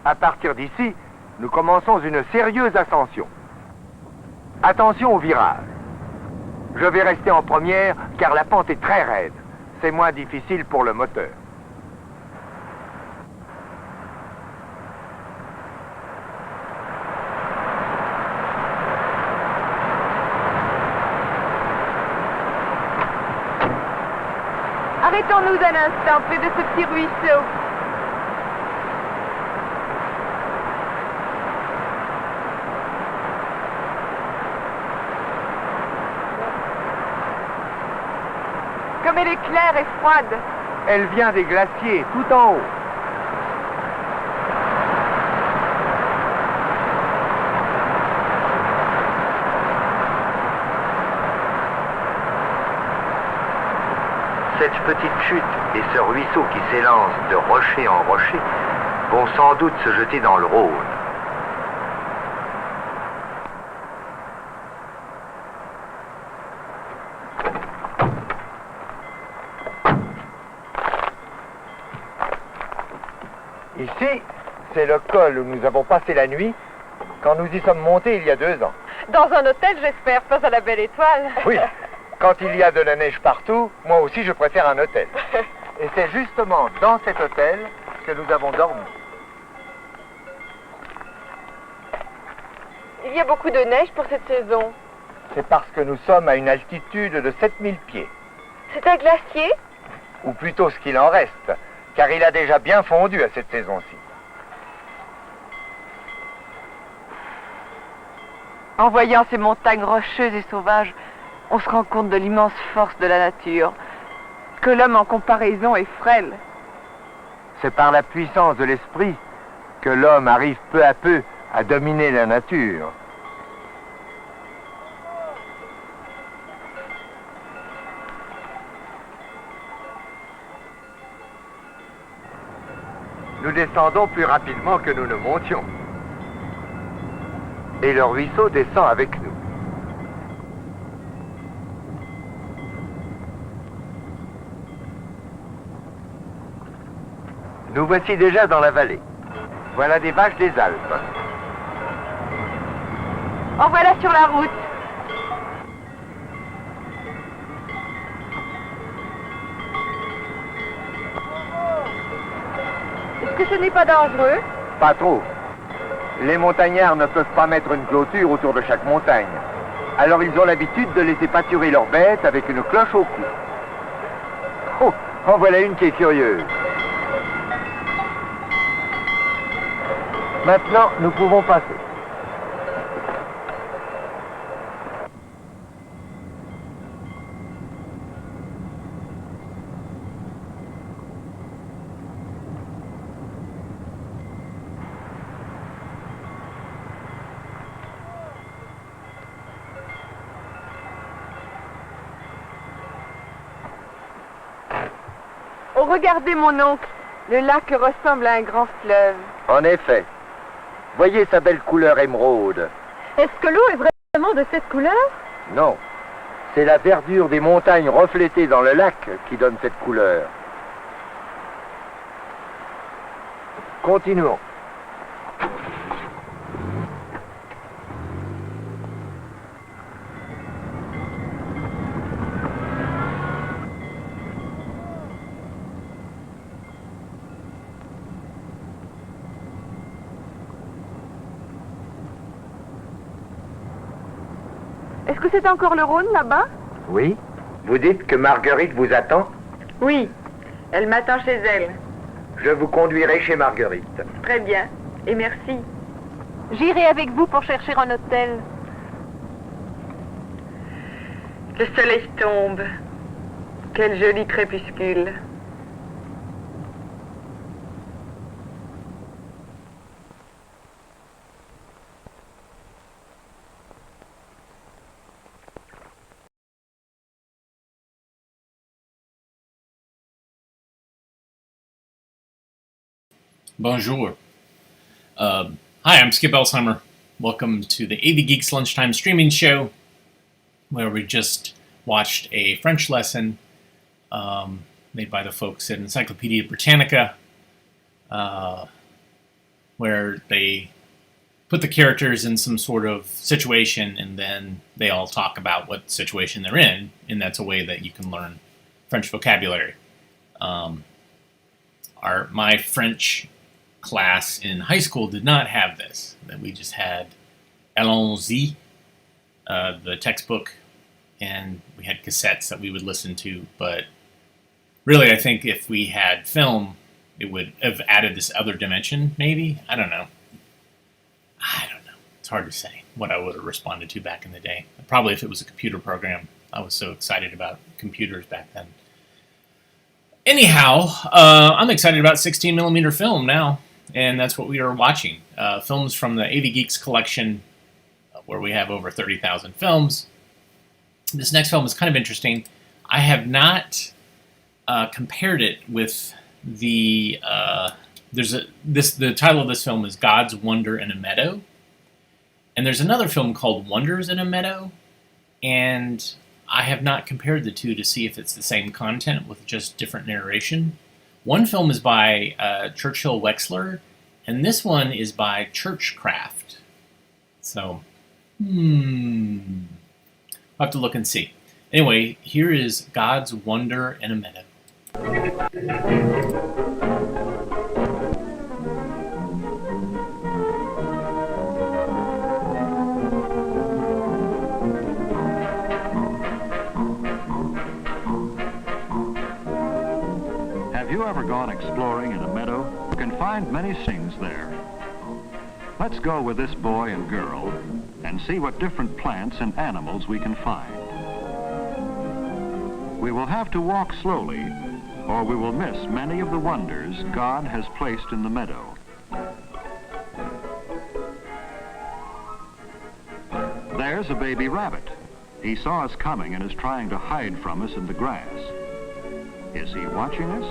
À partir d'ici, nous commençons une sérieuse ascension. Attention au virage. Je vais rester en première car la pente est très raide. C'est moins difficile pour le moteur. Arrêtons-nous un instant près de ce petit ruisseau. Comme elle est claire et froide. Elle vient des glaciers, tout en haut. Cette petite chute et ce ruisseau qui s'élance de rocher en rocher vont sans doute se jeter dans le Rhône. Ici, c'est le col où nous avons passé la nuit quand nous y sommes montés il y a 2 ans. Dans un hôtel, j'espère, pas à la Belle Étoile. Oui, quand il y a de la neige partout, moi aussi je préfère un hôtel. Et c'est justement dans cet hôtel que nous avons dormi. Il y a beaucoup de neige pour cette saison. C'est parce que nous sommes à une altitude de 7000 pieds. C'est un glacier? Ou plutôt ce qu'il en reste, car il a déjà bien fondu à cette saison-ci. En voyant ces montagnes rocheuses et sauvages, on se rend compte de l'immense force de la nature, que l'homme en comparaison est frêle. C'est par la puissance de l'esprit que l'homme arrive peu à peu à dominer la nature. Nous descendons plus rapidement que nous ne montions. Et le ruisseau descend avec nous. Nous voici déjà dans la vallée. Voilà des vaches des Alpes. En voilà sur la route. Est-ce que ce n'est pas dangereux? Pas trop. Les montagnards ne peuvent pas mettre une clôture autour de chaque montagne. Alors ils ont l'habitude de laisser pâturer leurs bêtes avec une cloche au cou. Oh, en voilà une qui est furieuse. Maintenant, nous pouvons passer. Oh, regardez mon oncle, le lac ressemble à un grand fleuve. En effet. Voyez sa belle couleur émeraude. Est-ce que l'eau est vraiment de cette couleur? Non. C'est la verdure des montagnes reflétées dans le lac qui donne cette couleur. Continuons. Est-ce que c'est encore le Rhône là-bas? Oui. Vous dites que Marguerite vous attend? Oui, elle m'attend chez elle. Je vous conduirai chez Marguerite. Très bien, et merci. J'irai avec vous pour chercher un hôtel. Le soleil tombe. Quel joli crépuscule. Bonjour. Hi, I'm Skip Elsheimer. Welcome to the AV Geeks Lunchtime streaming show, where we just watched a French lesson made by the folks at Encyclopedia Britannica. where they put the characters in some sort of situation and then they all talk about what situation they're in, and that's a way that you can learn French vocabulary. My French class in high school did not have this. That we just had Allons-y, the textbook, and we had cassettes that we would listen to. But really, I think if we had film, it would have added this other dimension, maybe? I don't know. It's hard to say what I would have responded to back in the day. Probably if it was a computer program. I was so excited about computers back then. Anyhow, I'm excited about 16mm film now, and that's what we are watching. Films from the avgeeks collection, where we have over 30,000 films. This next film is kind of interesting. I have not compared it with the... the title of this film is God's Wonder in a Meadow. And there's another film called Wonders in a Meadow, and I have not compared the two to see if it's the same content with just different narration. One film is by Churchill Wexler, and this one is by Churchcraft. So, I'll have to look and see. Anyway, here is God's Wonder in a Meadow. Have you ever gone exploring in a meadow? You can find many things there. Let's go with this boy and girl and see what different plants and animals we can find. We will have to walk slowly, or we will miss many of the wonders God has placed in the meadow. There's a baby rabbit. He saw us coming and is trying to hide from us in the grass. Is he watching us?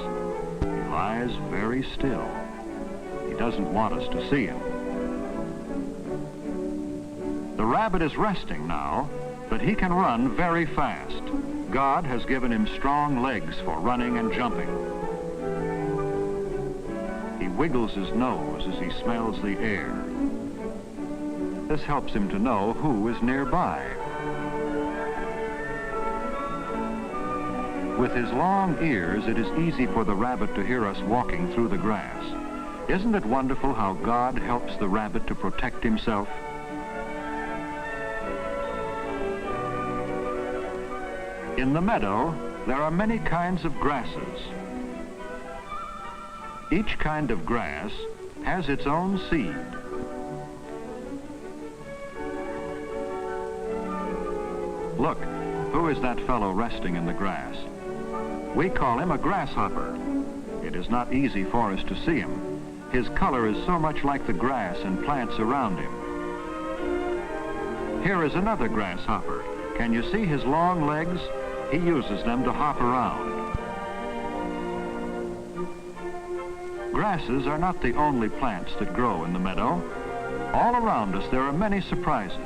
He lies very still. He doesn't want us to see him. The rabbit is resting now, but he can run very fast. God has given him strong legs for running and jumping. He wiggles his nose as he smells the air. This helps him to know who is nearby. With his long ears, it is easy for the rabbit to hear us walking through the grass. Isn't it wonderful how God helps the rabbit to protect himself? In the meadow, there are many kinds of grasses. Each kind of grass has its own seed. Look, who is that fellow resting in the grass? We call him a grasshopper. It is not easy for us to see him. His color is so much like the grass and plants around him. Here is another grasshopper. Can you see his long legs? He uses them to hop around. Grasses are not the only plants that grow in the meadow. All around us there are many surprises.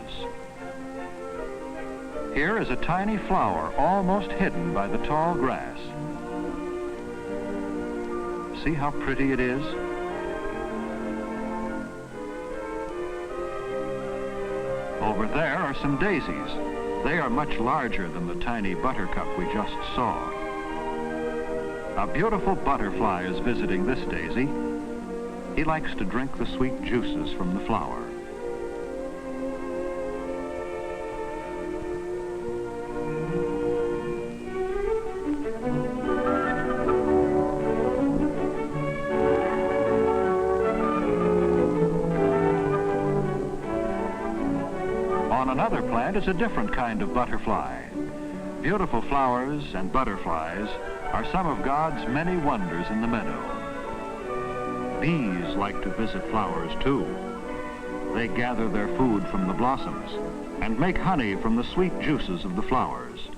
Here is a tiny flower almost hidden by the tall grass. See how pretty it is? Over there are some daisies. They are much larger than the tiny buttercup we just saw. A beautiful butterfly is visiting this daisy. He likes to drink the sweet juices from the flower. On another plant is a different kind of butterfly. Beautiful flowers and butterflies are some of God's many wonders in the meadow. Bees like to visit flowers too. They gather their food from the blossoms and make honey from the sweet juices of the flowers.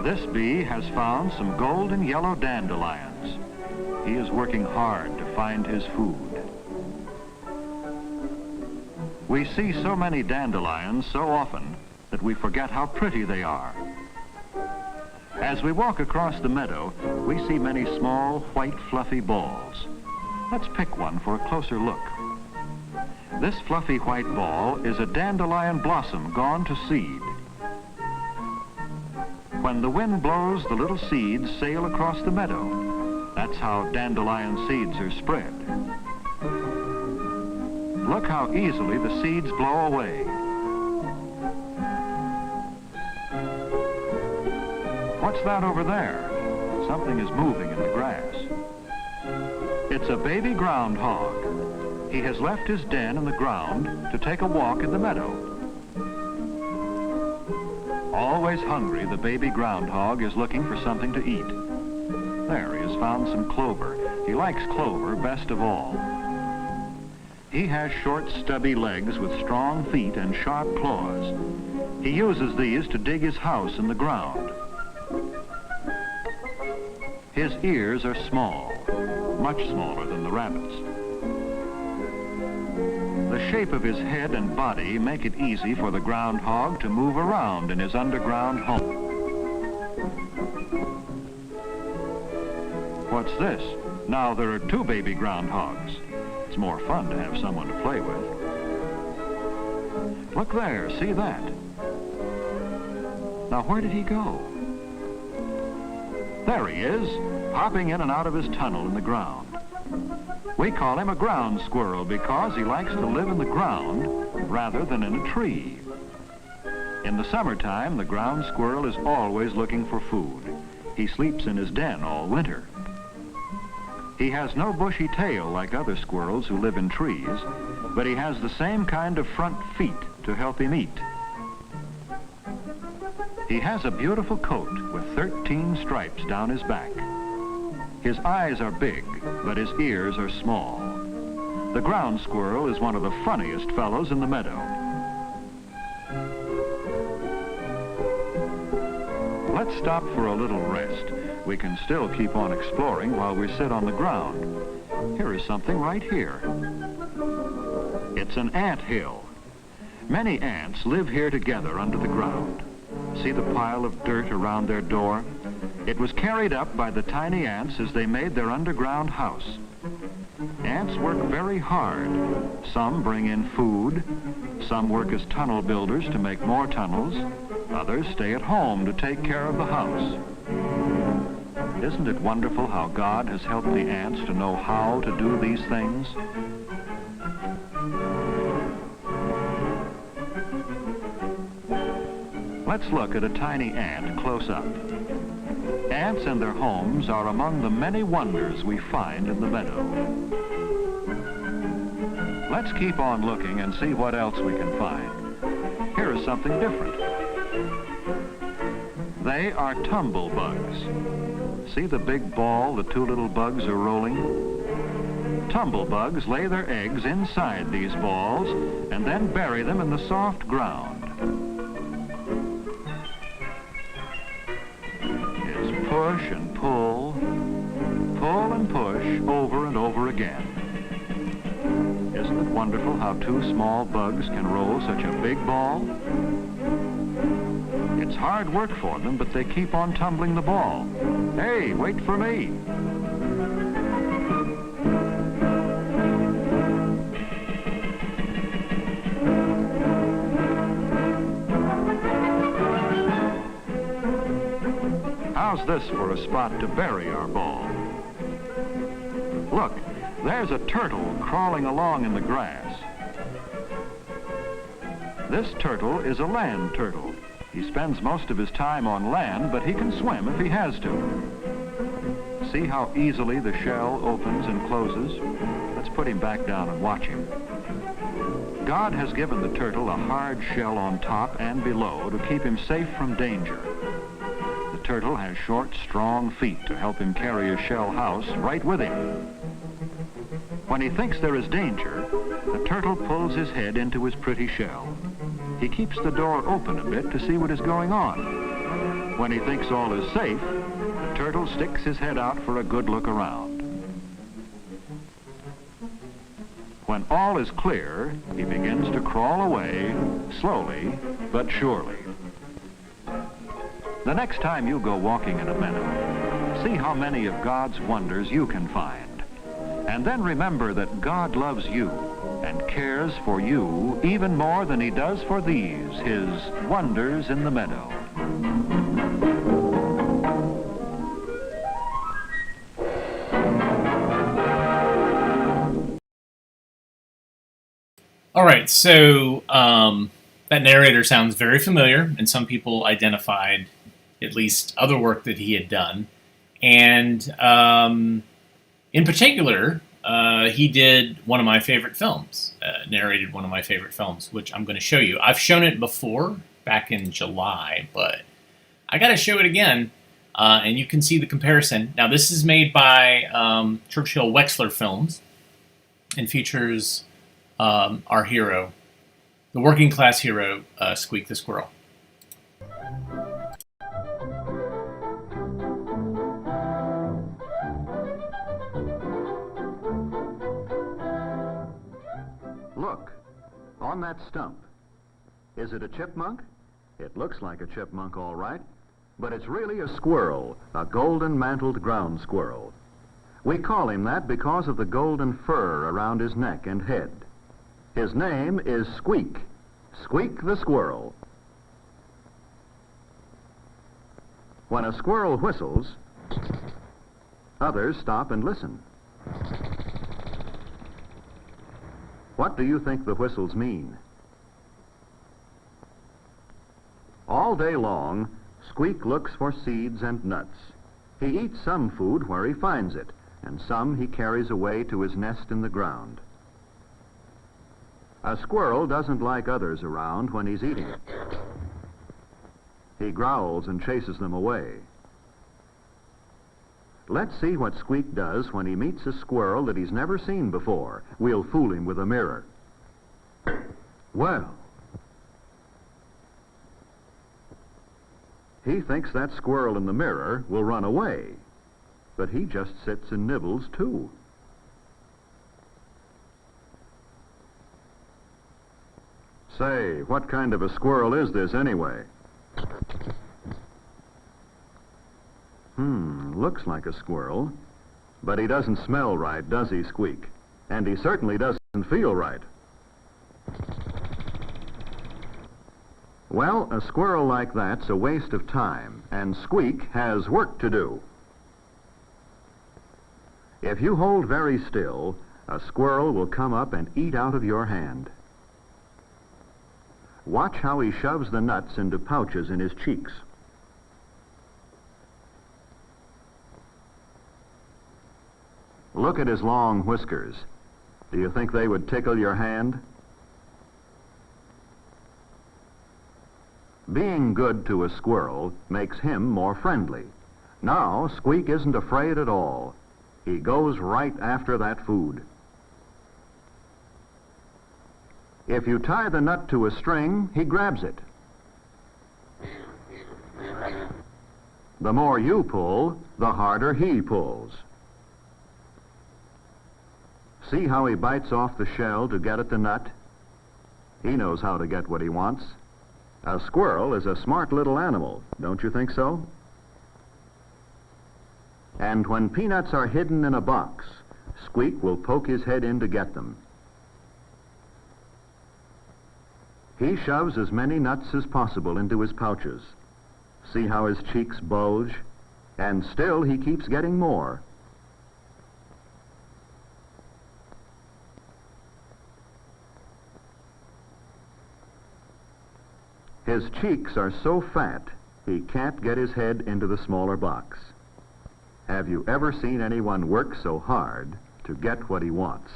This bee has found some golden yellow dandelions. He is working hard to find his food. We see so many dandelions so often that we forget how pretty they are. As we walk across the meadow, we see many small, white, fluffy balls. Let's pick one for a closer look. This fluffy white ball is a dandelion blossom gone to seed. When the wind blows, the little seeds sail across the meadow. That's how dandelion seeds are spread. Look how easily the seeds blow away. What's that over there? Something is moving in the grass. It's a baby groundhog. He has left his den in the ground to take a walk in the meadow. Always hungry, the baby groundhog is looking for something to eat. There, he has found some clover. He likes clover best of all. He has short, stubby legs with strong feet and sharp claws. He uses these to dig his house in the ground. His ears are small, much smaller than the rabbit's. The shape of his head and body make it easy for the groundhog to move around in his underground home. What's this? Now there are two baby groundhogs. It's more fun to have someone to play with. Look there, see that? Now where did he go? There he is, hopping in and out of his tunnel in the ground. We call him a ground squirrel because he likes to live in the ground rather than in a tree. In the summertime, the ground squirrel is always looking for food. He sleeps in his den all winter. He has no bushy tail like other squirrels who live in trees, but he has the same kind of front feet to help him eat. He has a beautiful coat with 13 stripes down his back. His eyes are big, but his ears are small. The ground squirrel is one of the funniest fellows in the meadow. Let's stop for a little rest. We can still keep on exploring while we sit on the ground. Here is something right here. It's an ant hill. Many ants live here together under the ground. See the pile of dirt around their door? It was carried up by the tiny ants as they made their underground house. Ants work very hard. Some bring in food. Some work as tunnel builders to make more tunnels. Others stay at home to take care of the house. Isn't it wonderful how God has helped the ants to know how to do these things? Let's look at a tiny ant close up. Ants and their homes are among the many wonders we find in the meadow. Let's keep on looking and see what else we can find. Here is something different. They are tumble bugs. See the big ball the two little bugs are rolling? Tumble bugs lay their eggs inside these balls and then bury them in the soft ground. Push and pull and push over and over again. Isn't it wonderful how two small bugs can roll such a big ball? It's hard work for them, but they keep on tumbling the ball. Hey, wait for me. How's this for a spot to bury our ball? Look, there's a turtle crawling along in the grass. This turtle is a land turtle. He spends most of his time on land, but he can swim if he has to. See how easily the shell opens and closes? Let's put him back down and watch him. God has given the turtle a hard shell on top and below to keep him safe from danger. The turtle has short, strong feet to help him carry his shell house right with him. When he thinks there is danger, the turtle pulls his head into his pretty shell. He keeps the door open a bit to see what is going on. When he thinks all is safe, the turtle sticks his head out for a good look around. When all is clear, he begins to crawl away, slowly but surely. The next time you go walking in a meadow, see how many of God's wonders you can find. And then remember that God loves you and cares for you even more than he does for these, his wonders in the meadow. All right, so that narrator sounds very familiar, and some people identified at least other work that he had done. And in particular, he did one of my favorite films, narrated one of my favorite films, which I'm going to show you. I've shown it before, back in July, but I got to show it again, and you can see the comparison. Now, this is made by Churchill Wexler Films and features our hero, the working class hero, Squeak the Squirrel. Look, on that stump. Is it a chipmunk? It looks like a chipmunk, all right, but it's really a squirrel, a golden-mantled ground squirrel. We call him that because of the golden fur around his neck and head. His name is Squeak, Squeak the Squirrel. When a squirrel whistles, others stop and listen. What do you think the whistles mean? All day long, Squeak looks for seeds and nuts. He eats some food where he finds it, and some he carries away to his nest in the ground. A squirrel doesn't like others around when he's eating. He growls and chases them away. Let's see what Squeak does when he meets a squirrel that he's never seen before. We'll fool him with a mirror. Well, he thinks that squirrel in the mirror will run away, but he just sits and nibbles too. Say, what kind of a squirrel is this anyway? Looks like a squirrel, but he doesn't smell right, does he, Squeak? And he certainly doesn't feel right. Well, a squirrel like that's a waste of time, and Squeak has work to do. If you hold very still, a squirrel will come up and eat out of your hand. Watch how he shoves the nuts into pouches in his cheeks. Look at his long whiskers. Do you think they would tickle your hand? Being good to a squirrel makes him more friendly. Now, Squeak isn't afraid at all. He goes right after that food. If you tie the nut to a string, he grabs it. The more you pull, the harder he pulls. See how he bites off the shell to get at the nut? He knows how to get what he wants. A squirrel is a smart little animal, don't you think so? And when peanuts are hidden in a box, Squeak will poke his head in to get them. He shoves as many nuts as possible into his pouches. See how his cheeks bulge? And still he keeps getting more. His cheeks are so fat, he can't get his head into the smaller box. Have you ever seen anyone work so hard to get what he wants?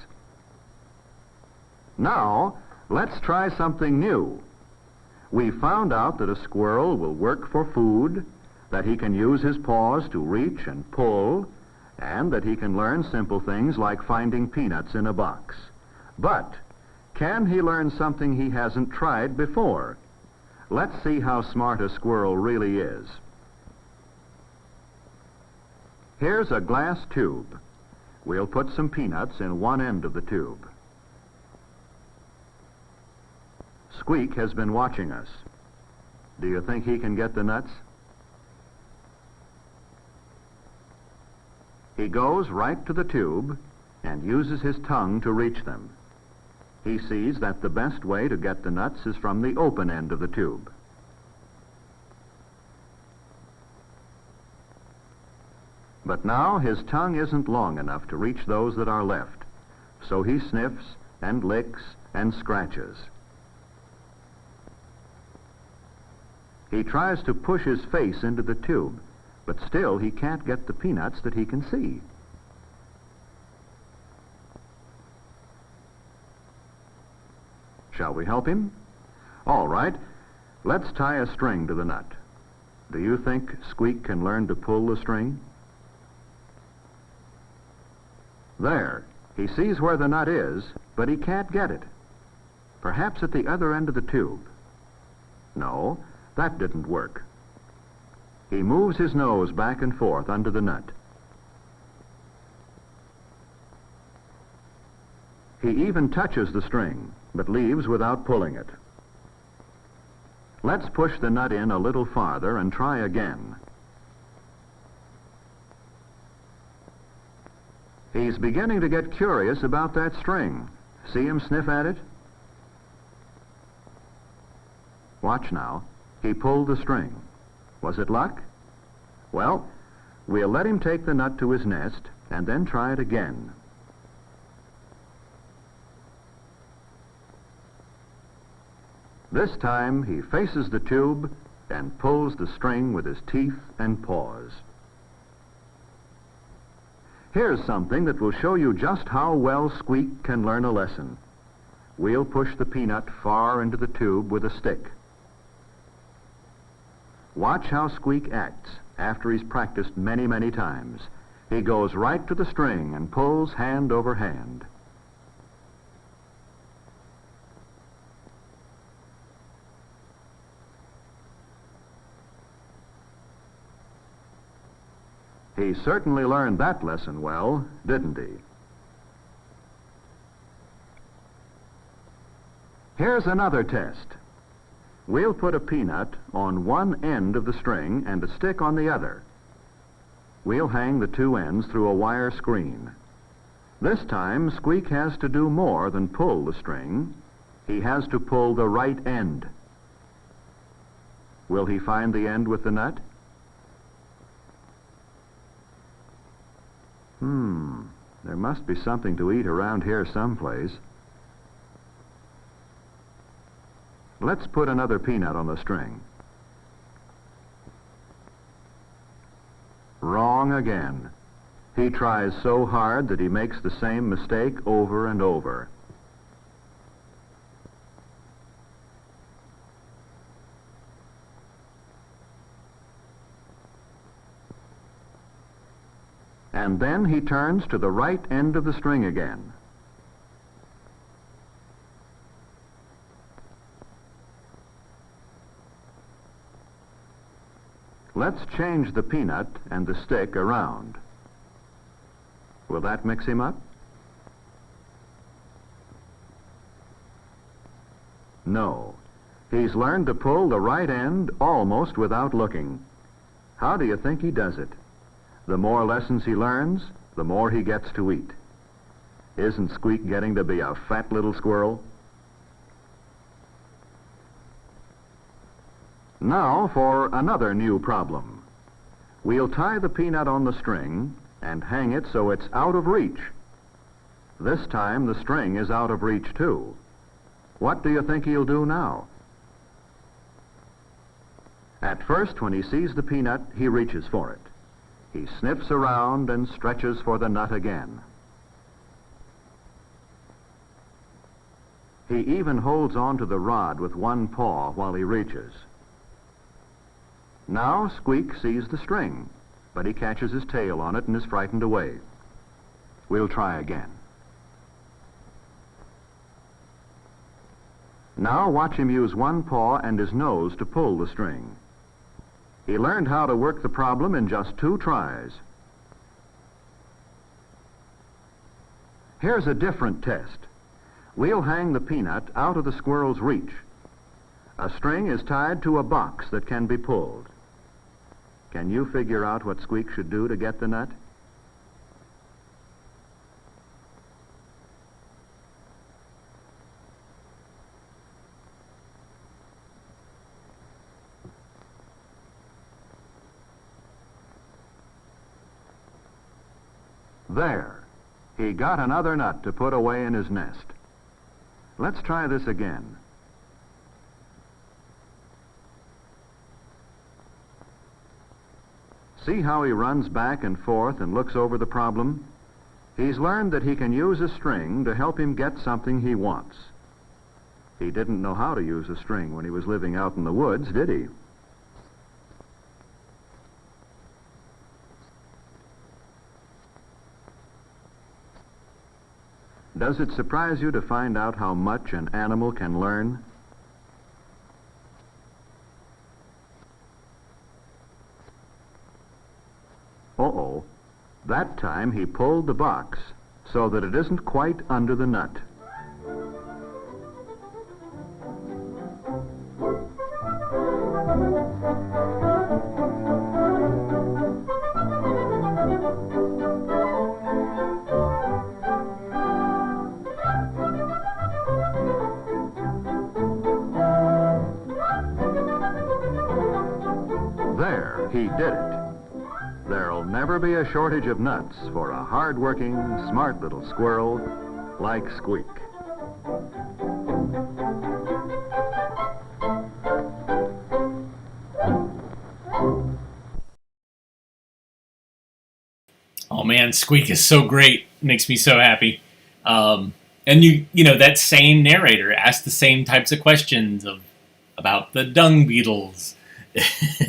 Now, let's try something new. We found out that a squirrel will work for food, that he can use his paws to reach and pull, and that he can learn simple things like finding peanuts in a box. But can he learn something he hasn't tried before? Let's see how smart a squirrel really is. Here's a glass tube. We'll put some peanuts in one end of the tube. Squeak has been watching us. Do you think he can get the nuts? goes right to the tube and uses his tongue to reach them. He sees that the best way to get the nuts is from the open end of the tube. But now his tongue isn't long enough to reach those that are left, so he sniffs and licks and scratches. He tries to push his face into the tube, but still he can't get the peanuts that he can see. Shall we help him? All right, let's tie a string to the nut. Do you think Squeak can learn to pull the string? There, he sees where the nut is, but he can't get it. Perhaps at the other end of the tube. No, that didn't work. He moves his nose back and forth under the nut. He even touches the string, but leaves without pulling it. Let's push the nut in a little farther and try again. He's beginning to get curious about that string. See him sniff at it? Watch now. He pulled the string. Was it luck? Well, we'll let him take the nut to his nest and then try it again. This time he faces the tube and pulls the string with his teeth and paws. Here's something that will show you just how well Squeak can learn a lesson. We'll push the peanut far into the tube with a stick. Watch how Squeak acts after he's practiced many, many times. He goes right to the string and pulls hand over hand. He certainly learned that lesson well, didn't he? Here's another test. We'll put a peanut on one end of the string and a stick on the other. We'll hang the two ends through a wire screen. This time, Squeak has to do more than pull the string. He has to pull the right end. Will he find the end with the nut? There must be something to eat around here someplace. Let's put another peanut on the string. Wrong again. He tries so hard that he makes the same mistake over and over. And then he turns to the right end of the string again. Let's change the peanut and the stick around. Will that mix him up? No. He's learned to pull the right end almost without looking. How do you think he does it? The more lessons he learns, the more he gets to eat. Isn't Squeak getting to be a fat little squirrel? Now for another new problem. We'll tie the peanut on the string and hang it so it's out of reach. This time the string is out of reach too. What do you think he'll do now? At first, when he sees the peanut, he reaches for it. He sniffs around and stretches for the nut again. He even holds on to the rod with one paw while he reaches. Now Squeak sees the string, but he catches his tail on it and is frightened away. We'll try again. Now watch him use one paw and his nose to pull the string. He learned how to work the problem in just 2 tries. Here's a different test. We'll hang the peanut out of the squirrel's reach. A string is tied to a box that can be pulled. Can you figure out what Squeak should do to get the nut? There, he got another nut to put away in his nest. Let's try this again. See how he runs back and forth and looks over the problem? He's learned that he can use a string to help him get something he wants. He didn't know how to use a string when he was living out in the woods, did he? Does it surprise you to find out how much an animal can learn? Uh-oh. That time he pulled the box so that it isn't quite under the nut. There, he did it. There'll never be a shortage of nuts for a hard-working, smart little squirrel like Squeak. Oh man, Squeak is so great. Makes me so happy. And you know, that same narrator asked the same types of questions about the dung beetles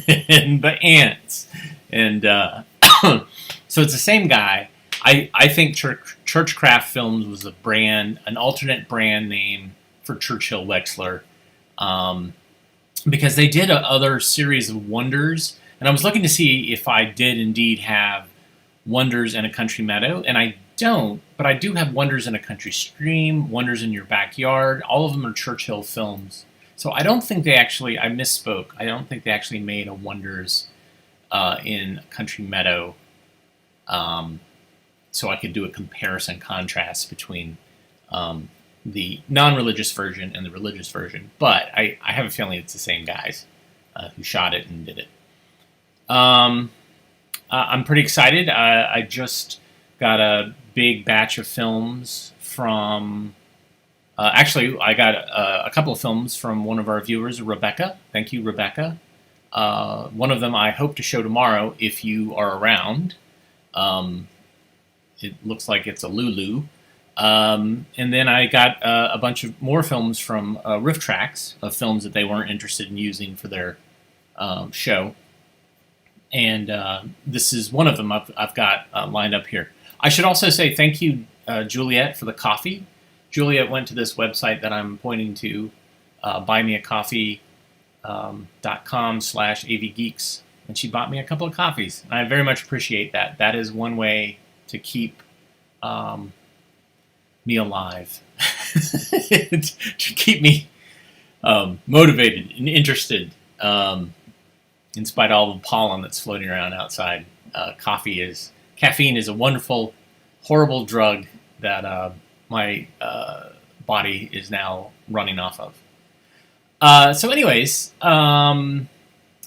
and the ants. And so it's the same guy. I think Churchcraft Films was an alternate brand name for Churchill Wexler, because they did other series of Wonders, and I was looking to see if I did indeed have Wonders in a Country Meadow, and I don't, but I do have Wonders in a Country Stream, Wonders in Your Backyard. All of them are Churchill films. So I don't think I misspoke. I don't think they actually made a Wonders in Country Meadow, so I could do a comparison contrast between the non-religious version and the religious version. But I have a feeling it's the same guys who shot it and did it. I'm pretty excited. I just got a big batch of films from... actually, I got a couple of films from one of our viewers, Rebecca. Thank you, Rebecca. One of them I hope to show tomorrow if you are around. It looks like it's a Lulu. And then I got a bunch of more films from Riff Tracks, of films that they weren't interested in using for their show. And this is one of them I've got lined up here. I should also say thank you, Juliet, for the coffee. Juliet went to this website that I'm pointing to, buymeacoffee.com/avgeeks, and she bought me a couple of coffees. And I very much appreciate that. That is one way to keep me alive, to keep me motivated and interested, in spite of all the pollen that's floating around outside. Caffeine is a wonderful, horrible drug that my body is now running off of. So anyways, as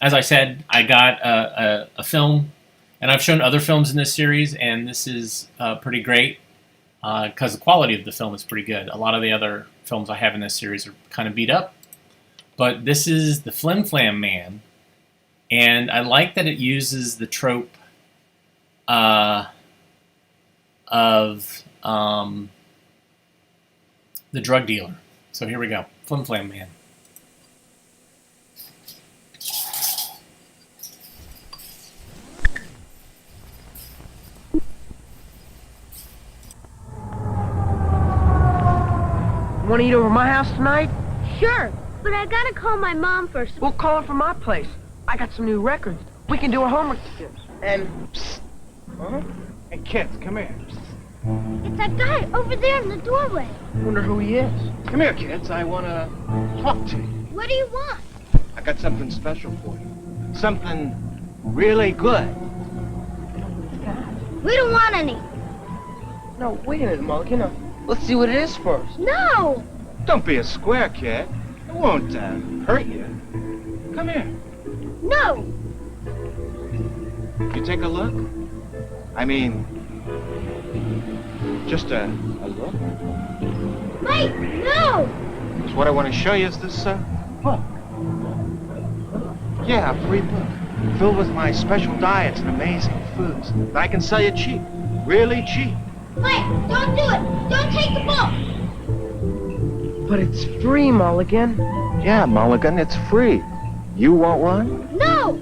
I said, I got a film, and I've shown other films in this series, and this is pretty great because the quality of the film is pretty good. A lot of the other films I have in this series are kind of beat up, but this is The Flim Flam Man, and I like that it uses the trope of the drug dealer. So here we go. Flim Flam Man. Want to eat over my house tonight? Sure, but I gotta call my mom first. We'll call her from my place. I got some new records. We can do our homework together. And... Psst. Huh? Hey, kids, come here. It's that guy over there in the doorway. Wonder who he is. Come here, kids. I want to talk to you. What do you want? I got something special for you. Something really good. We don't want any. No, wait a minute, Mulligan. Let's see what it is first. No! Don't be a square, kid. It won't hurt you. Come here. No! You take a look? I mean, Just a look. Mike, no! So what I want to show you is this book. Yeah, a free book. Filled with my special diets and amazing foods that I can sell you cheap. Really cheap. Mike, don't do it! Don't take the book! But it's free, Mulligan. Yeah, Mulligan, it's free. You want one? No!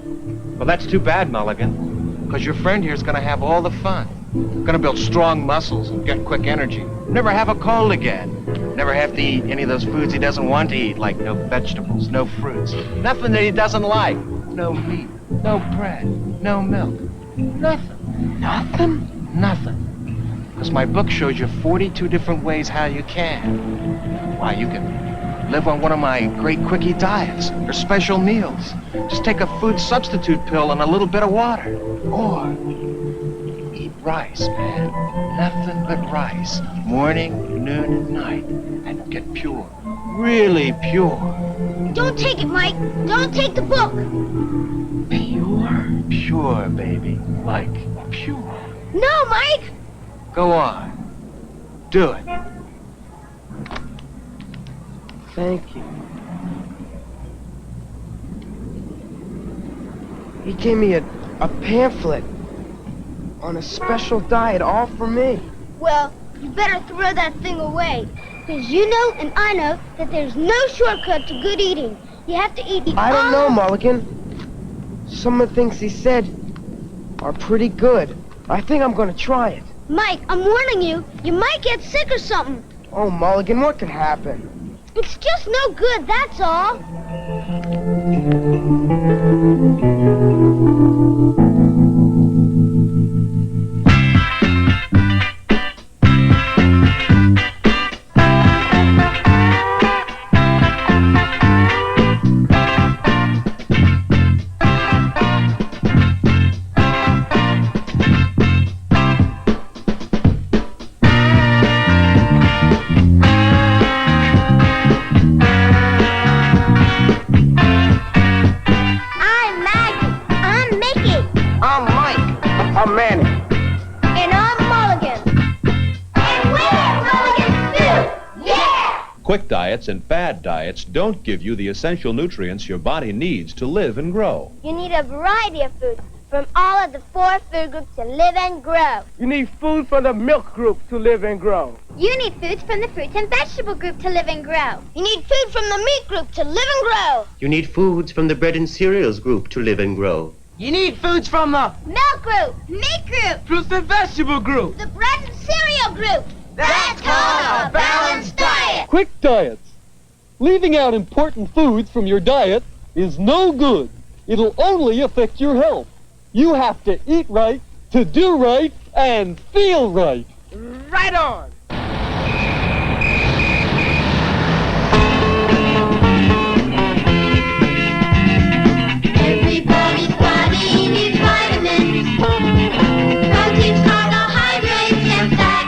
Well, that's too bad, Mulligan. Because your friend here is going to have all the fun. Going to build strong muscles and get quick energy. Never have a cold again. Never have to eat any of those foods he doesn't want to eat, like no vegetables, no fruits. Nothing that he doesn't like. No meat, no bread, no milk. Nothing. Nothing? Nothing. Because my book shows you 42 different ways how you can. Why, you can live on one of my great quickie diets or special meals. Just take a food substitute pill and a little bit of water. Or eat rice, man. Nothing but rice. Morning, noon, and night. And get pure. Really pure. Don't take it, Mike! Don't take the book! Pure? Pure, baby. Like pure. No, Mike! Go on. Do it. Thank you. He gave me a pamphlet on a special diet all for me. Well, you better throw that thing away. Because you know and I know that there's no shortcut to good eating. You have to eat the I don't know, Mulligan. Some of the things he said are pretty good. I think I'm gonna try it. Mike, I'm warning you. You might get sick or something. Oh, Mulligan, what could happen? It's just no good, that's all. I'm Manny. And I'm Mulligan. And we're Mulligan Stew! Yeah! Quick diets and fad diets don't give you the essential nutrients your body needs to live and grow. You need a variety of foods from all of the 4 food groups to live and grow. You need food from the milk group to live and grow. You need foods from the fruits and vegetable group to live and grow. You need food from the meat group to live and grow. You need foods from the bread and cereals group to live and grow. You need foods from the milk group, meat group, fruits and vegetable group, the bread and cereal group. That's called a balanced diet. Quick diets. Leaving out important foods from your diet is no good. It'll only affect your health. You have to eat right, to do right, and feel right. Right on. Everybody's body needs vitamins, proteins, carbohydrates, and fat.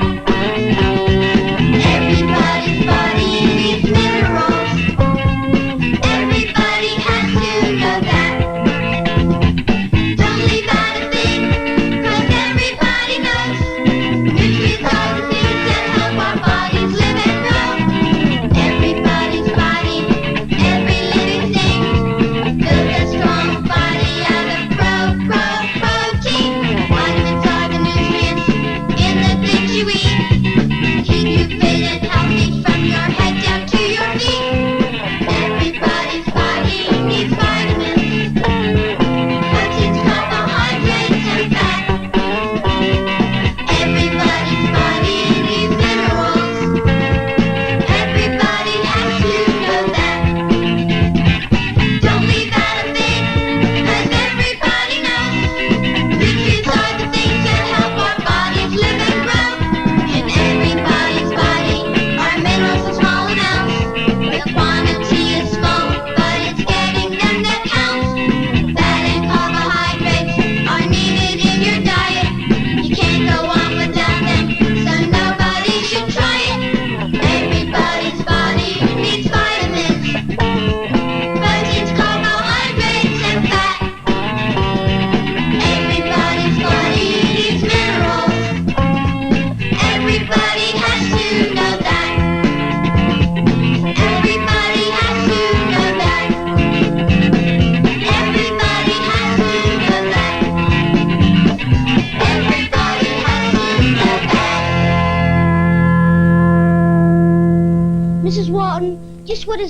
Everybody's body needs minerals. Everybody has to know that. Don't leave out a thing, 'cause everybody knows nutrients are the things that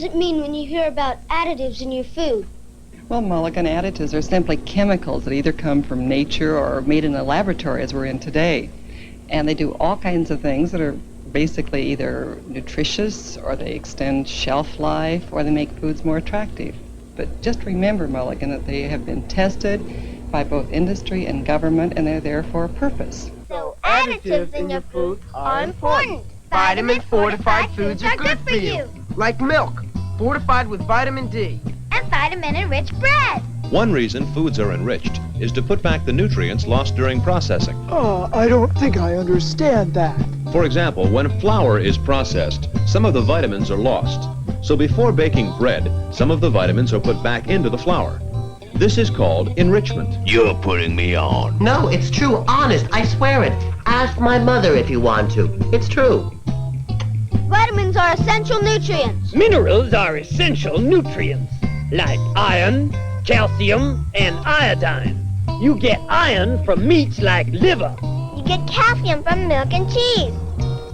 does it mean when you hear about additives in your food? Well, Mulligan, additives are simply chemicals that either come from nature or are made in a laboratory as we're in today. And they do all kinds of things that are basically either nutritious, or they extend shelf life, or they make foods more attractive. But just remember, Mulligan, that they have been tested by both industry and government, and they're there for a purpose. So additives in your food are important. Vitamin-fortified foods are good for you. Like milk, fortified with vitamin D. And vitamin-enriched bread. One reason foods are enriched is to put back the nutrients lost during processing. Oh, I don't think I understand that. For example, when flour is processed, some of the vitamins are lost. So before baking bread, some of the vitamins are put back into the flour. This is called enrichment. You're putting me on. No, it's true, honest, I swear it. Ask my mother if you want to. It's true. Vitamins are essential nutrients. Minerals are essential nutrients, like iron, calcium, and iodine. You get iron from meats like liver. You get calcium from milk and cheese.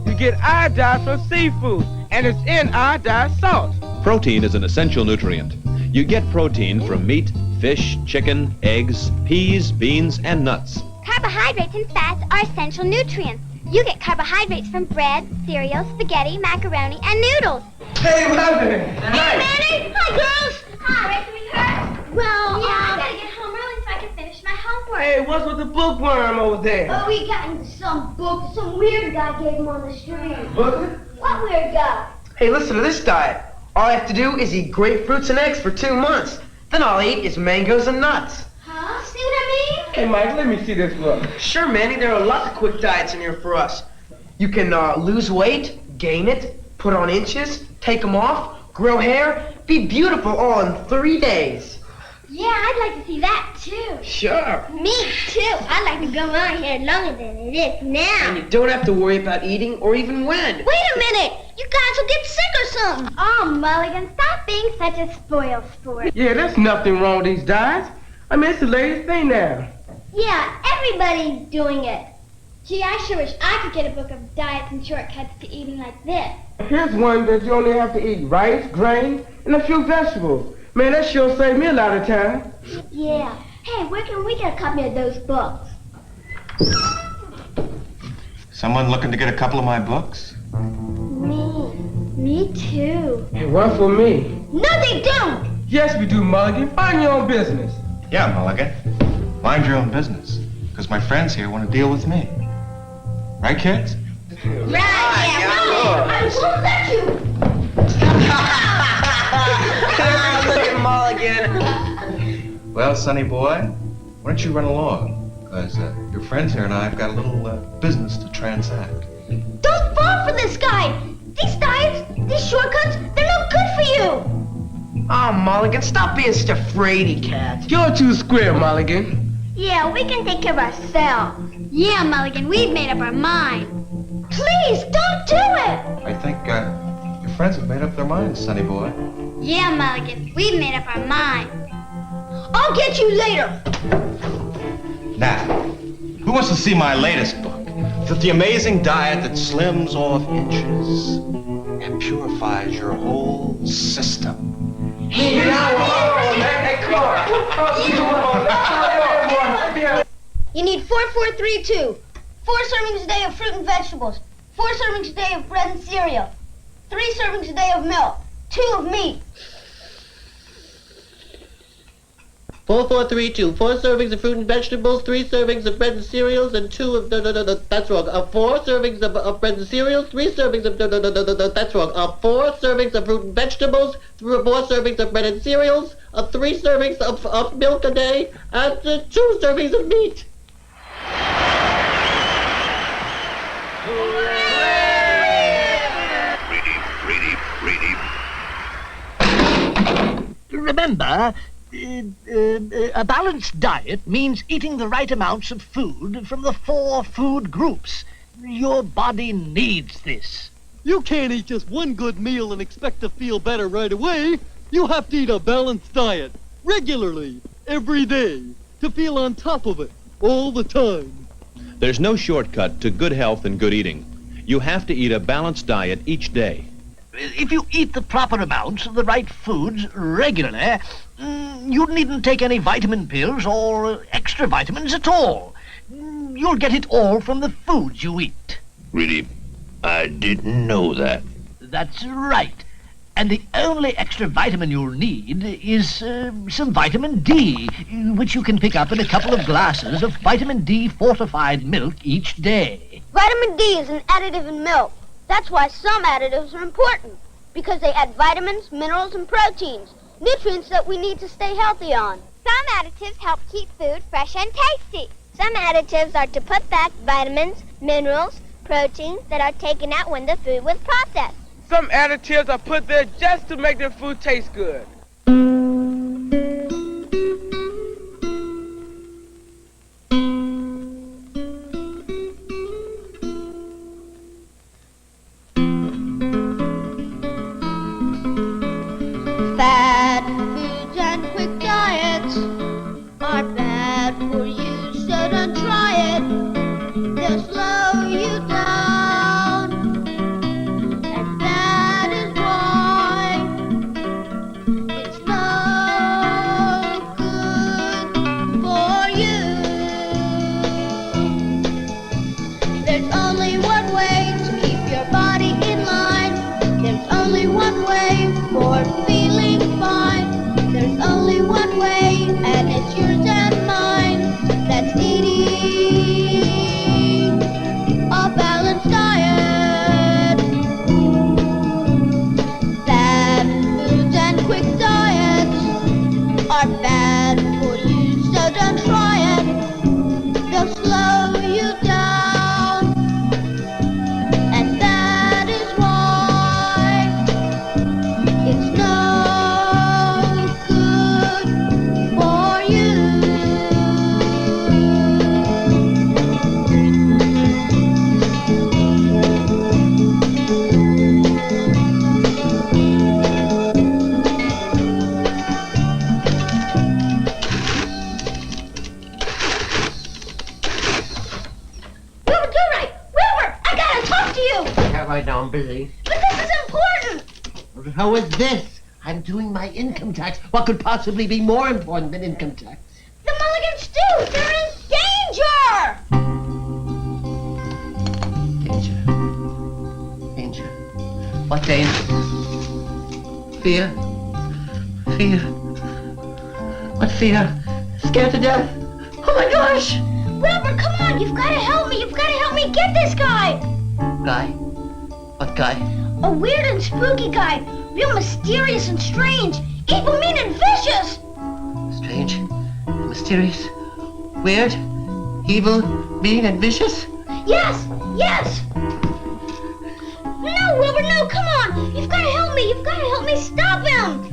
You get iodine from seafood, and it's in iodized salt. Protein is an essential nutrient. You get protein from meat, fish, chicken, eggs, peas, beans, and nuts. Carbohydrates and fats are essential nutrients. You get carbohydrates from bread, cereal, spaghetti, macaroni, and noodles. Hey, what happened? Hey, Manny! Hi, girls! Hi, ready to rehearse? Well, I gotta get home early so I can finish my homework. Hey, what's with the bookworm over there? Oh, we got into some book some weird guy gave him on the street. What? What weird guy? Hey, listen to this diet. All I have to do is eat grapefruits and eggs for 2 months. Then all I eat is mangoes and nuts. Huh? See what I mean? Hey, Mike, let me see this book. Sure, Manny, there are lots of quick diets in here for us. You can lose weight, gain it, put on inches, take them off, grow hair, be beautiful all in 3 days. Yeah, I'd like to see that too. Sure. Me too. I'd like to grow my hair longer than it is now. And you don't have to worry about eating or even when. Wait a minute! You guys will get sick or something. Oh, Mulligan, stop being such a spoiled sport. Yeah, there's nothing wrong with these diets. I mean, it's the latest thing now. Yeah, everybody's doing it. Gee, I sure wish I could get a book of diets and shortcuts to eating like this. Here's one that you only have to eat rice, grain, and a few vegetables. Man, that sure saved me a lot of time. Yeah. Hey, where can we get a copy of those books? Someone looking to get a couple of my books? Me. Me too. Hey, one for me. No, they don't! Yes, we do, Mulligan. Find your own business. Yeah, Mulligan. Mind your own business. Because my friends here want to deal with me. Right, kids? Right, I won't let you! Look at Mulligan. Well, sonny boy, why don't you run along? Because your friends here and I have got a little business to transact. Don't fall for this guy! These diets, these shortcuts, they're no good for you! Oh, Mulligan, stop being such a fraidy cat. You're too square, Mulligan. Yeah, we can take care of ourselves. Yeah, Mulligan, we've made up our mind. Please, don't do it! I think your friends have made up their minds, sonny boy. Yeah, Mulligan, we've made up our mind. I'll get you later. Now, who wants to see my latest book? The amazing diet that slims off inches and purifies your whole system. You need 4-4-3-2. 4 servings a day of fruit and vegetables. 4 servings a day of bread and cereal. 3 servings a day of milk. 2 of meat. 4-4-3-2. 4 servings of fruit and vegetables, 3 servings of bread and cereals, and 2 of... No, that's wrong. 4 servings of bread and cereals, 3 servings of... No, that's wrong. 4 servings of fruit and vegetables, 4 servings of bread and cereals, 3 servings of milk a day, and 2 servings of meat. Remember, a balanced diet means eating the right amounts of food from the 4 food groups. Your body needs this. You can't eat just one good meal and expect to feel better right away. You have to eat a balanced diet, regularly, every day, to feel on top of it, all the time. There's no shortcut to good health and good eating. You have to eat a balanced diet each day. If you eat the proper amounts of the right foods regularly, you needn't take any vitamin pills or extra vitamins at all. You'll get it all from the foods you eat. Really? I didn't know that. That's right. And the only extra vitamin you'll need is some vitamin D, which you can pick up in a couple of glasses of vitamin D fortified milk each day. Vitamin D is an additive in milk. That's why some additives are important, because they add vitamins, minerals, and proteins, nutrients that we need to stay healthy on. Some additives help keep food fresh and tasty. Some additives are to put back vitamins, minerals, proteins that are taken out when the food was processed. Some additives are put there just to make the food taste good. Fad foods and quick diets are bad for you, so don't try it. They'll slow you down, and that is why it's no good for you. There's only one way to keep your body in line. There's only one way for feeling fine. There's only one way, and it's yours and mine. That's eating a balanced diet. Bad foods and quick diets are bad for you, so don't try it. They'll slow you down, and that is why it's no good for you. Wilbur, do right! Wilbur, I gotta talk to you! Yeah, right now I'm busy. But this is important! How is this? I'm doing my income tax. What could possibly be more important than income tax? The Mulligan stew! They're in danger! Danger. What danger? Fear. Fear. What fear? Scared to death. Oh my gosh! Wilbur, come on! You've gotta help me! You've gotta help me get this guy! Guy? What guy? A weird and spooky guy. Real mysterious and strange. Evil, mean, and vicious! Strange. Mysterious. Weird. Evil. Mean and vicious. Yes! Yes! No, Wilbur, no! Come on! You've gotta help me! You've gotta help me stop him!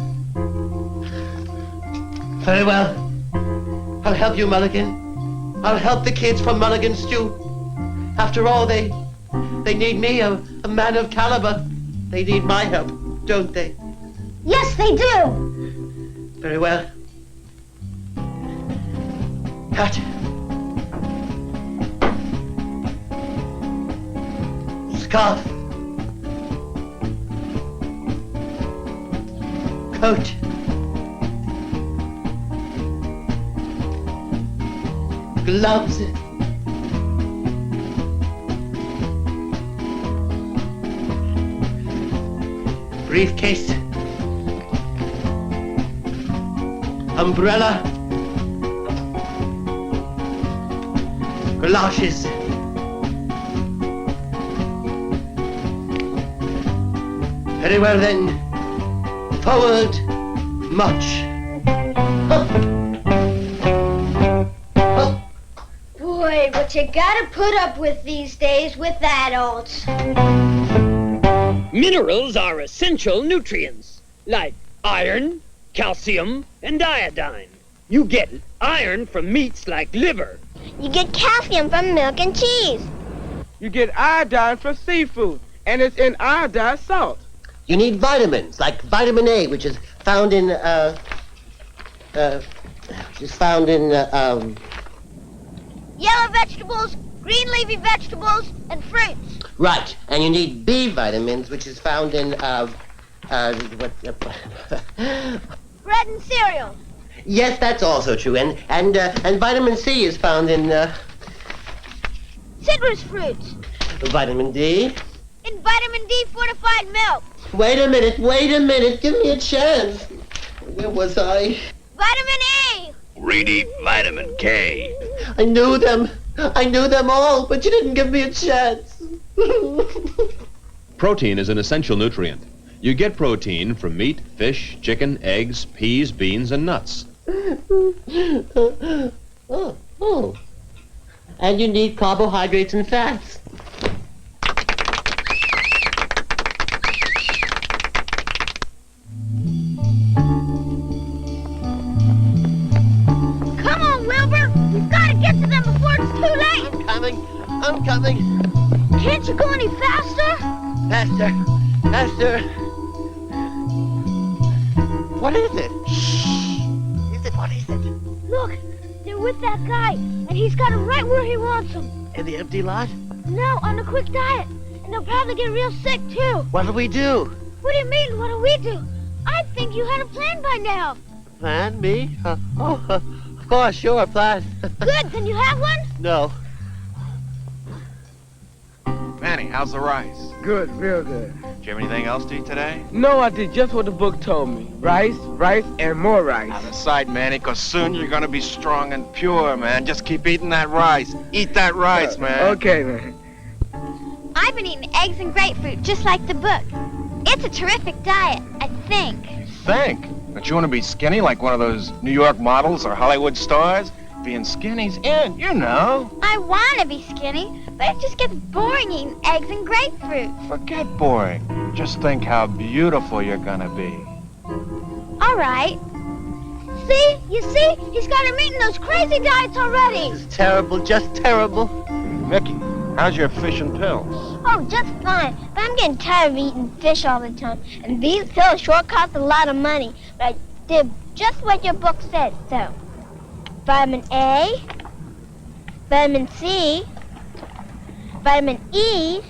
Very well. I'll help you, Mulligan. I'll help the kids from Mulligan Stew. After all, they need me, a man of caliber. They need my help, don't they? Yes, they do! Very well. Hat. Scarf. Coat. Gloves. Briefcase. Umbrella. Galoshes. Very well then. Forward march. Boy, what you gotta put up with these days with adults. Minerals are essential nutrients, like iron, calcium, and iodine. You get iron from meats like liver. You get calcium from milk and cheese. You get iodine from seafood, and it's in iodized salt. You need vitamins, like vitamin A, which is found in, Yellow vegetables, green leafy vegetables, and fruits. Right, and you need B vitamins, which is found in, Bread and cereal. Yes, that's also true, and vitamin C is found in, Citrus fruits. vitamin D. In vitamin D fortified milk. Wait a minute, give me a chance. Where was I? Vitamin E. Read vitamin K. I knew them all, but you didn't give me a chance. Protein is an essential nutrient. You get protein from meat, fish, chicken, eggs, peas, beans, and nuts. Oh. And you need carbohydrates and fats. Come on, Wilbur. We've got to get to them before it's too late. I'm coming. Can't you go any faster? Faster. What is it? What is it? Look, they're with that guy, and he's got him right where he wants him. In the empty lot? No, on a quick diet. And they'll probably get real sick, too. What'll we do? What do you mean, what'll we do? I think you had a plan by now. Plan? Me? Of course, sure, plan. Good, then you have one? No. Manny, how's the rice? Good, real good. Did you have anything else to eat today? No, I did just what the book told me. Rice, and more rice. Out of sight, Manny, because soon you're going to be strong and pure, man. Just keep eating that rice. Eat that rice, man. Okay, man. I've been eating eggs and grapefruit, just like the book. It's a terrific diet, I think. Think? Don't you want to be skinny like one of those New York models or Hollywood stars? Being skinny's in, you know. I want to be skinny, but it just gets boring eating eggs and grapefruit. Forget boring. Just think how beautiful you're gonna be. All right. See? You see? He's got him eating those crazy diets already. It's terrible, just terrible. Mickey, how's your fish and pills? Oh, just fine. But I'm getting tired of eating fish all the time. And these pills sure cost a lot of money. But I did just what your book said, so. Vitamin A, vitamin C, vitamin E,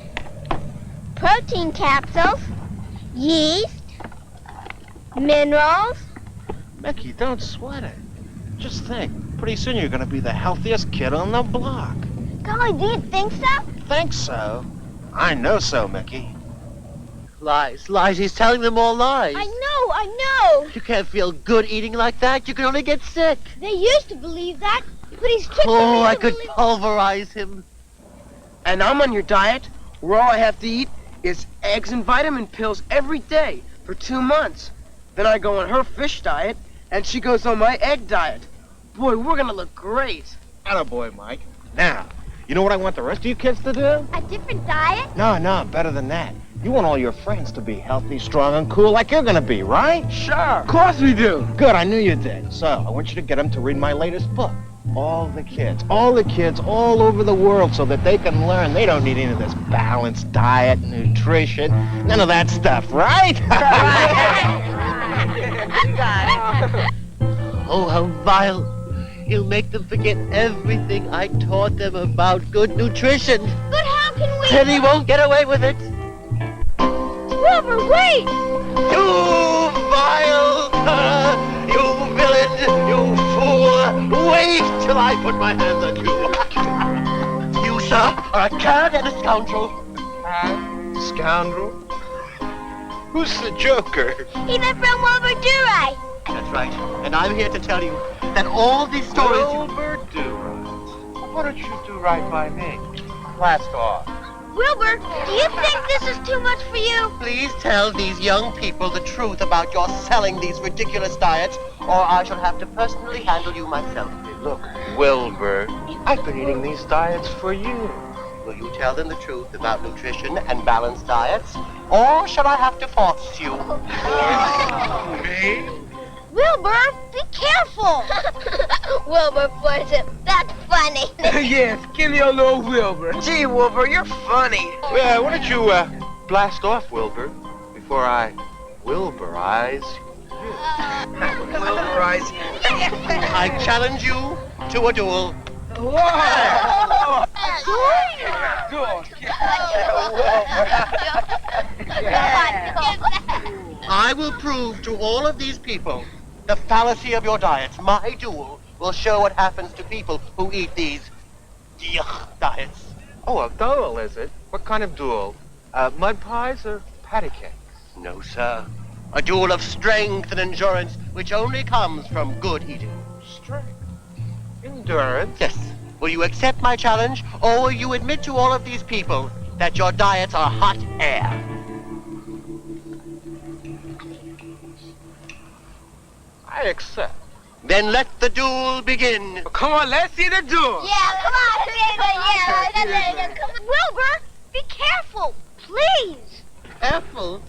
protein capsules, yeast, minerals. Mickey, don't sweat it. Just think, pretty soon you're gonna be the healthiest kid on the block. Golly, do you think so? Think so? I know so, Mickey. Lies. He's telling them all lies. I know. You can't feel good eating like that. You can only get sick. They used to believe that, but he's tricking me. Oh, I could pulverize him. And I'm on your diet, where all I have to eat is eggs and vitamin pills every day for 2 months. Then I go on her fish diet, and she goes on my egg diet. Boy, we're gonna look great. Attaboy, Mike. Now, you know what I want the rest of you kids to do? A different diet? No, better than that. You want all your friends to be healthy, strong, and cool like you're gonna be, right? Sure. Of course we do. Good, I knew you did. So, I want you to get them to read my latest book. All the kids all over the world so that they can learn. They don't need any of this balanced diet, nutrition, none of that stuff, right? Oh, how vile. He'll make them forget everything I taught them about good nutrition. But how can we... And he won't get away with it. Wilbur, wait! You vile, you villain, you fool! Wait till I put my hands on you. You, sir, are a cad and a scoundrel. Scoundrel? Who's the Joker? He's a from Wilbur Durite. That's right, and I'm here to tell you that all these stories... Wilbur Durite. What did you do right by me? Blast off. Wilbur, do you think this is too much for you? Please tell these young people the truth about your selling these ridiculous diets, or I shall have to personally handle you myself. Look, Wilbur, I've been eating these diets for years. Will you tell them the truth about nutrition and balanced diets, or shall I have to force you? Me? Wilbur, be careful! Wilbur forced him. That's funny. Yeah, skinny old little Wilbur. Gee, Wilbur, you're funny. Well, why don't you blast off, Wilbur, before I Wilburize you. Wilburize you. I challenge you to a duel. Whoa! Duel? I will prove to all of these people the fallacy of your diets. My duel will show what happens to people who eat these diets. Oh, a duel, is it? What kind of duel? Mud pies or patty cakes? No, sir. A duel of strength and endurance which only comes from good eating. Strength? Endurance? Yes. Will you accept my challenge, or will you admit to all of these people that your diets are hot air? I accept. Then let the duel begin. Come on, let's see the duel. Yeah, come on, yeah. Come on. Wilbur, be careful, please. Careful?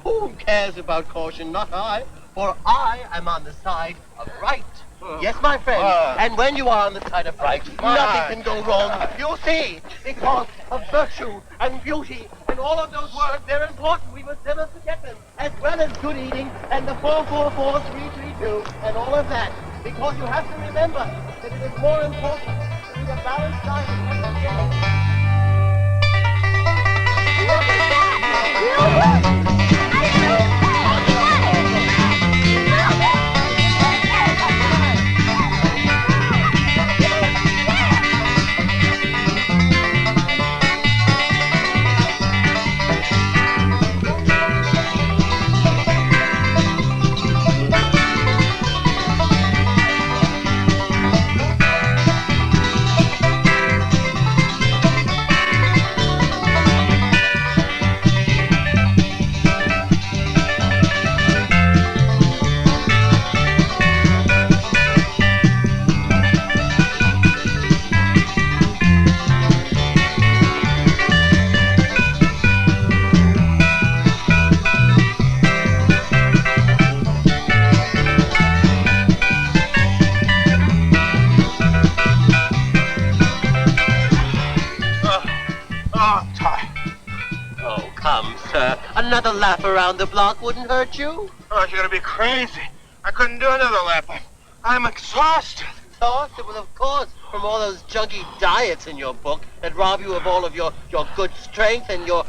Who cares about caution? Not I. For I am on the side of right. Yes, my friend. And when you are on the side of right, nothing can go wrong. You'll see. Because of virtue and beauty and all of those words, they're important. We must never forget them. As well as good eating and the 444, 332 and all of that. Because you have to remember that it is more important to eat a balanced diet than a Another lap around the block wouldn't hurt you? Oh, you're gonna be crazy. I couldn't do another lap. I'm exhausted. Exhausted? Well, of course, from all those junky diets in your book that rob you of all of your good strength and your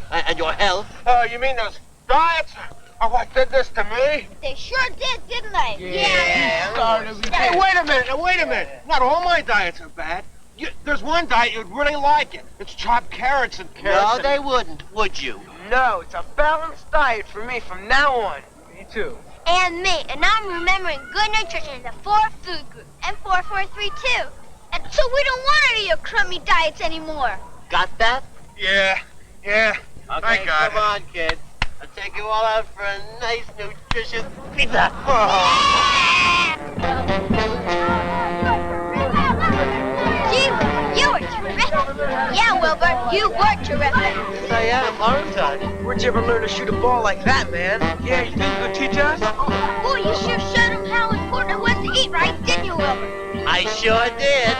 health. Oh, you mean those diets? Oh, what did this to me? They sure did, didn't they? Hey, wait a minute. Not all my diets are bad. There's one diet you'd really like it. It's chopped carrots and carrots. No, they wouldn't, would you? No, it's a balanced diet for me from now on. Me too. And me, and I'm remembering good nutrition in the 4 food group and 4432. And so we don't want any of your crummy diets anymore. Got that? Yeah. Okay, I got come on, kids. I'll take you all out for a nice, nutritious pizza. Gee, you were terrific. Yeah, Wilbur, you were terrific. Yes, I am, aren't I? Where'd you ever learn to shoot a ball like that, man? Yeah, you think you could teach us? Boy, you sure showed them how important it was to eat right, didn't you, Wilbur? I sure did.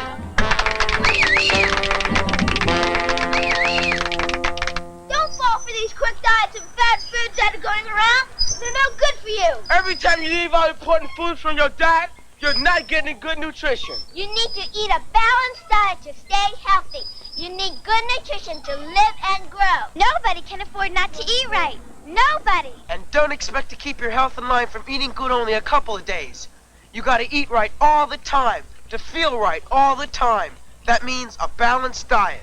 Don't fall for these quick diets and fad foods that are going around. They're no good for you. Every time you leave out important foods from your diet, you're not getting good nutrition. You need to eat a balanced diet to stay healthy. You need good nutrition to live and grow. Nobody can afford not to eat right. Nobody. And don't expect to keep your health in line from eating good only a couple of days. You gotta eat right all the time, to feel right all the time. That means a balanced diet.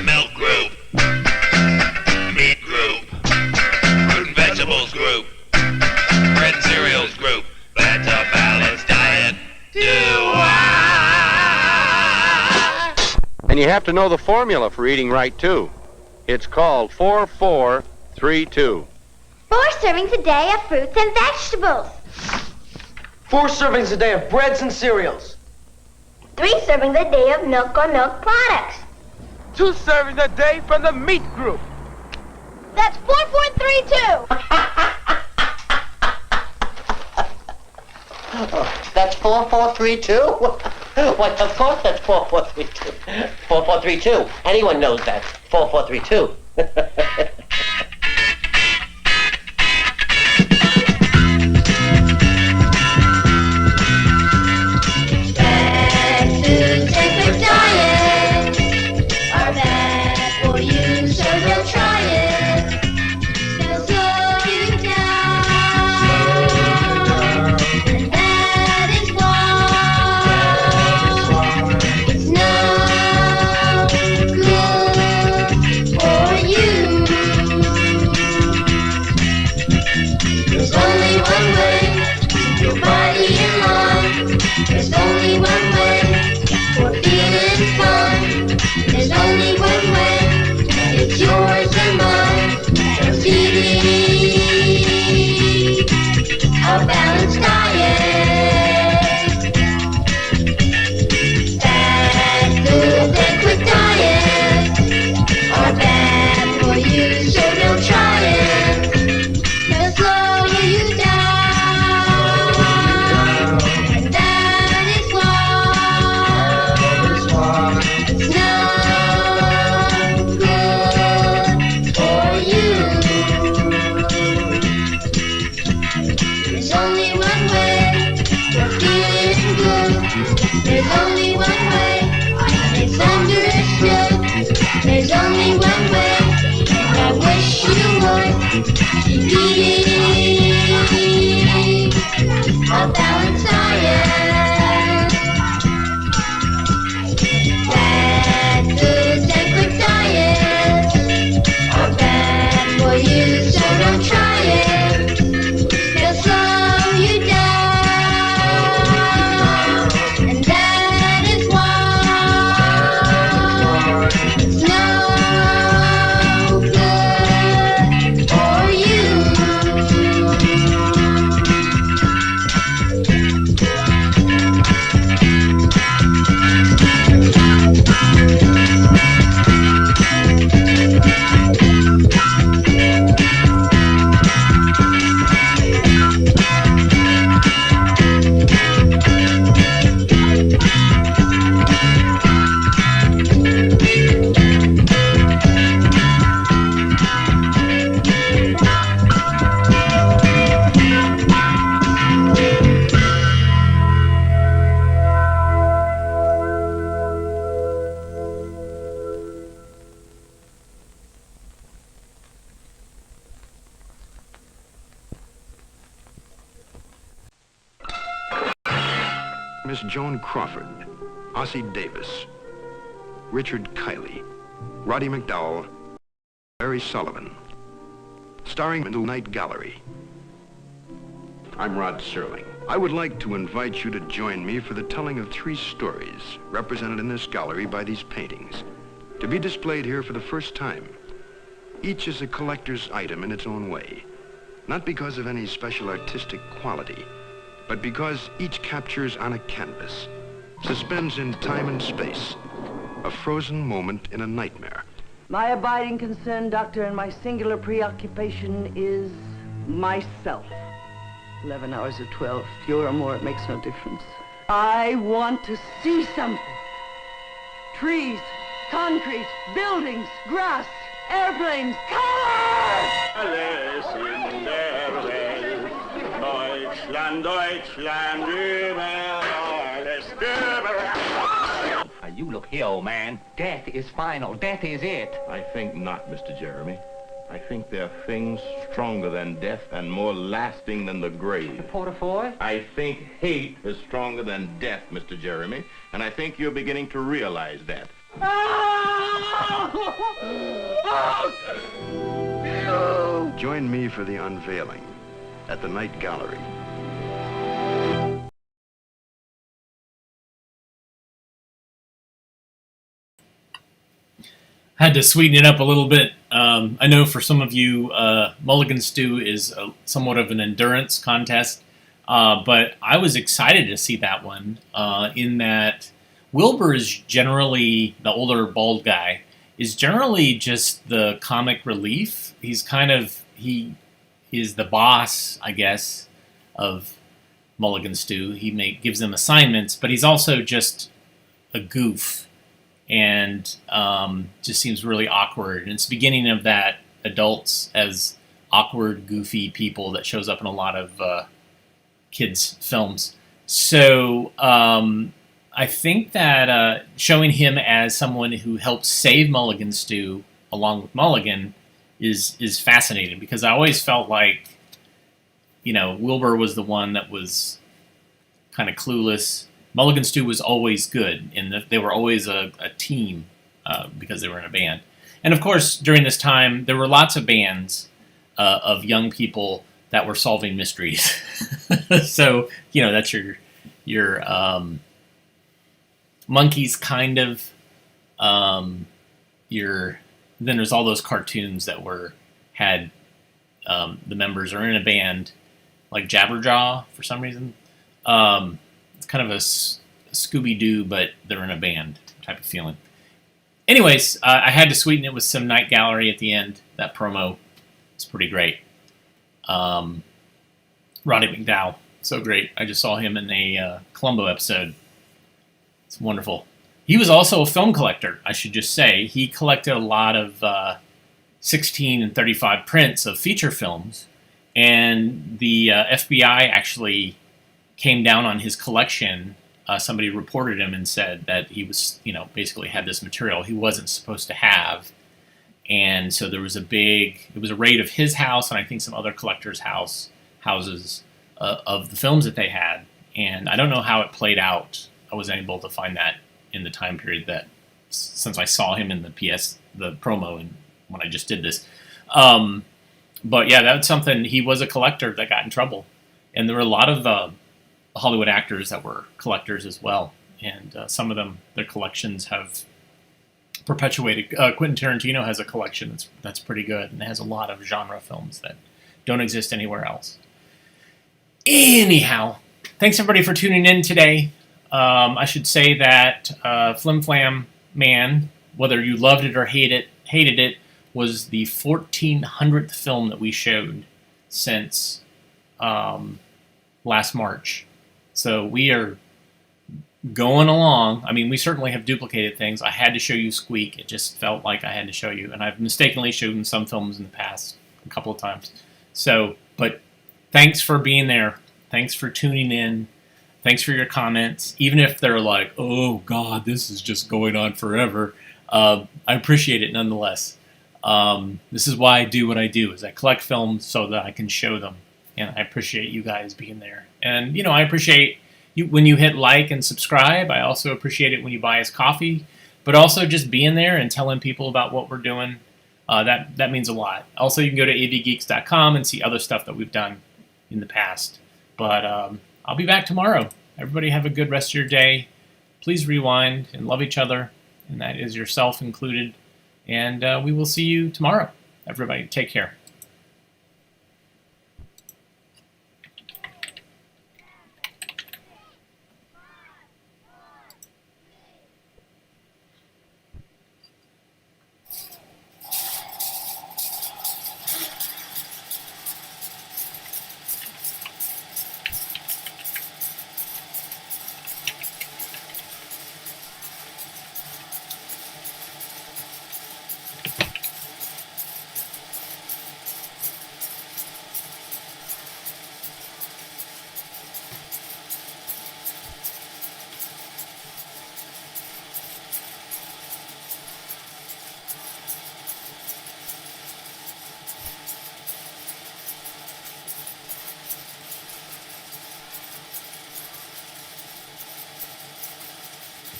Milk group, meat group, fruit and vegetables group, bread and cereals group. That's a balanced diet. And you have to know the formula for eating right, too. It's called 4432. 4 servings a day of fruits and vegetables. 4 servings a day of breads and cereals. 3 servings a day of milk or milk products. 2 servings a day from the meat group. That's 4432. That's 4432? Why, of course that's 4432. 4432. Anyone knows that. 4432. Bad foods and quick diets are bad for Miss Joan Crawford, Ossie Davis, Richard Kiley, Roddy McDowell, Barry Sullivan. Starring in the Night Gallery. I'm Rod Serling. I would like to invite you to join me for the telling of 3 stories represented in this gallery by these paintings, to be displayed here for the first time. Each is a collector's item in its own way, not because of any special artistic quality, but because each captures on a canvas, suspends in time and space, a frozen moment in a nightmare. My abiding concern, Doctor, and my singular preoccupation is myself. 11 hours or 12, fewer or more, it makes no difference. I want to see something. Trees, concrete, buildings, grass, airplanes, colors! Alles in der Welt, Deutschland, Deutschland, über alles, über. You look here, old man. Death is final. Death is it. I think not, Mr. Jeremy. I think there are things stronger than death and more lasting than the grave. Portafoy? I think hate is stronger than death, Mr. Jeremy, and I think you're beginning to realize that. Join me for the unveiling at the Night Gallery. Had to sweeten it up a little bit. I know for some of you, Mulligan Stew is somewhat of an endurance contest, but I was excited to see that one in that Wilbur is generally, the older bald guy, is generally just the comic relief. He is the boss, I guess, of Mulligan Stew. He gives them assignments, but he's also just a goof. And just seems really awkward. And it's the beginning of that adults as awkward, goofy people that shows up in a lot of kids' films. So I think that showing him as someone who helped save Mulligan Stew along with Mulligan is fascinating, because I always felt like, Wilbur was the one that was kind of clueless. Mulligan Stew was always good, and they were always a team because they were in a band. And of course, during this time, there were lots of bands of young people that were solving mysteries. So, that's your Monkeys, kind of. Then there's all those cartoons that had the members are in a band, like Jabberjaw for some reason. It's kind of a Scooby-Doo, but they're in a band type of feeling. Anyways, I had to sweeten it with some Night Gallery at the end. That promo is pretty great. Roddy McDowell, so great. I just saw him in a Columbo episode. It's wonderful. He was also a film collector, I should just say. He collected a lot of 16 and 35 prints of feature films, and the FBI actually came down on his collection. Somebody reported him and said that he was, basically had this material he wasn't supposed to have. And so there was it was a raid of his house, and I think some other collectors' houses of the films that they had. And I don't know how it played out. I wasn't able to find that in the time period since I saw him in the promo, and when I just did this. But yeah, that's something. He was a collector that got in trouble. And there were a lot of Hollywood actors that were collectors as well, and some of them, their collections have perpetuated. Quentin Tarantino has a collection that's pretty good, and it has a lot of genre films that don't exist anywhere else. Anyhow, thanks everybody for tuning in today. I should say that Flim Flam Man, whether you loved it or hated it, was the 1400th film that we showed since last March. So we are going along. I mean, we certainly have duplicated things. I had to show you Squeak. It just felt like I had to show you. And I've mistakenly shown some films in the past a couple of times. So, but thanks for being there. Thanks for tuning in. Thanks for your comments. Even if they're like, oh, God, this is just going on forever. I appreciate it nonetheless. This is why I do what I do, is I collect films so that I can show them. And I appreciate you guys being there. And, I appreciate when you hit like and subscribe. I also appreciate it when you buy us coffee, but also just being there and telling people about what we're doing. That means a lot. Also, you can go to avgeeks.com and see other stuff that we've done in the past. But I'll be back tomorrow. Everybody have a good rest of your day. Please rewind and love each other, and that is yourself included. And we will see you tomorrow. Everybody, take care.